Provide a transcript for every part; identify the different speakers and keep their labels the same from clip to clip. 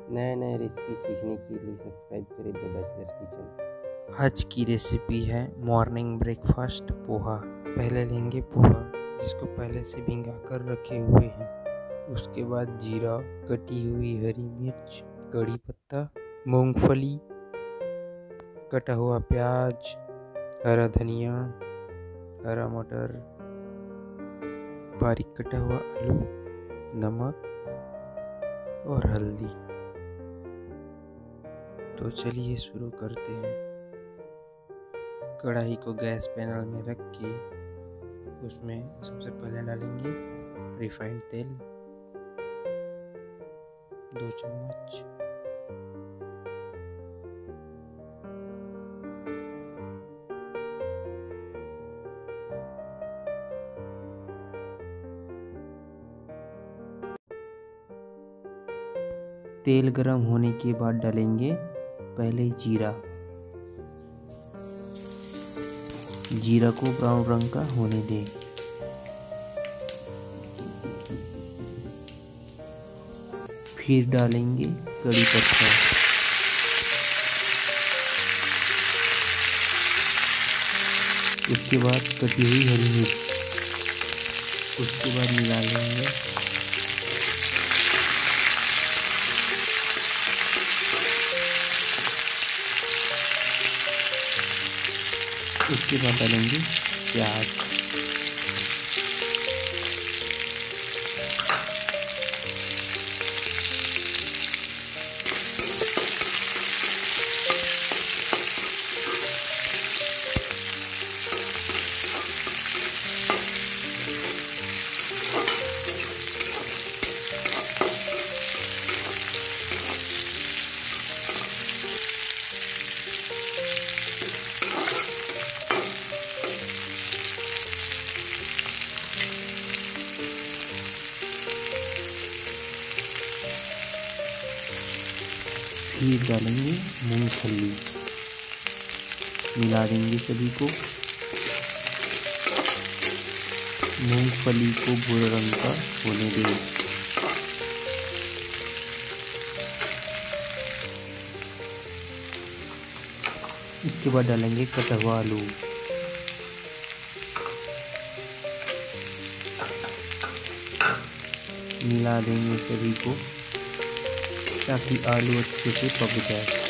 Speaker 1: नए नए रेसिपी सीखने के लिए सब्सक्राइब करें द बैचलर किचन।
Speaker 2: आज की रेसिपी है मॉर्निंग ब्रेकफास्ट पोहा। पहले लेंगे पोहा जिसको पहले से भिंगा कर रखे हुए हैं। उसके बाद जीरा, कटी हुई हरी मिर्च, कड़ी पत्ता, मूंगफली, कटा हुआ प्याज, हरा धनिया, हरा मटर, बारीक कटा हुआ आलू, नमक और हल्दी। तो चलिए शुरू करते हैं। कढ़ाई को गैस पैनल में रख के उसमें सबसे पहले डालेंगे रिफाइंड तेल 2 चम्मच। तेल गरम होने के बाद डालेंगे पहले जीरा। जीरा को ब्राउन रंग का होने दें। फिर डालेंगे कड़ी पत्ता। उसके बाद कटी हुई हरी मिर्च। उसके बाद मिला लेंगे। उसके बाद डालेंगे प्याज। फिर डालेंगे मूंगफली। मिला देंगे सभी को। मूंगफली को भूरे रंग का होने दें। इसके बाद डालेंगे कटा हुआ आलू। मिला देंगे सभी को ताकि आलू अच्छे से पक जाए।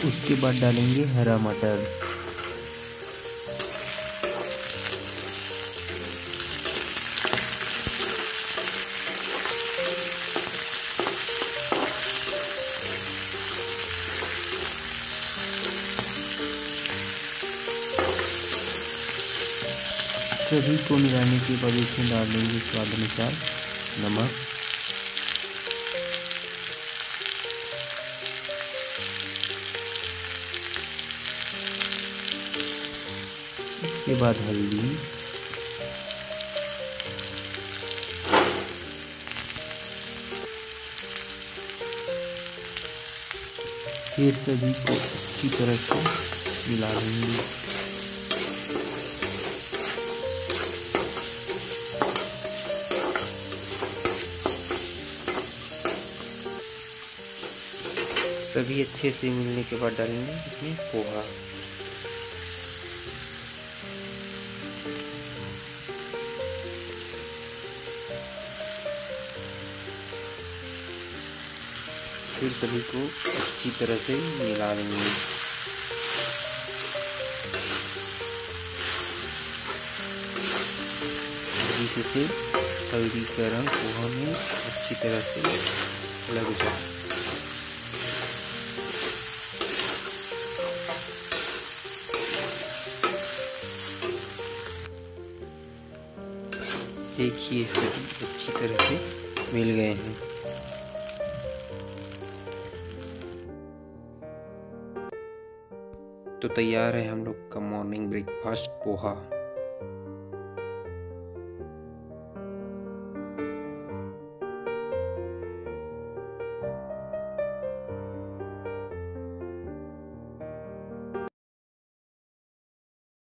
Speaker 2: उसके बाद डालेंगे हरा मटर। सभी को मिलाने के बाद इसमें डाल देंगे स्वाद अनुसार नमक, इसके बाद हल्दी, फिर सभी को अच्छी तरह से मिला लेंगे। सभी अच्छे से मिलने के बाद डालेंगे इसमें पोहा। फिर सभी को अच्छी तरह से मिला लेंगे। जिससे हल्दी का रंग पोहा में अच्छी तरह से लग जाए। देखिए सभी अच्छी तरह से मिल गए हैं। तो तैयार है हम लोग का मॉर्निंग ब्रेकफास्ट पोहा।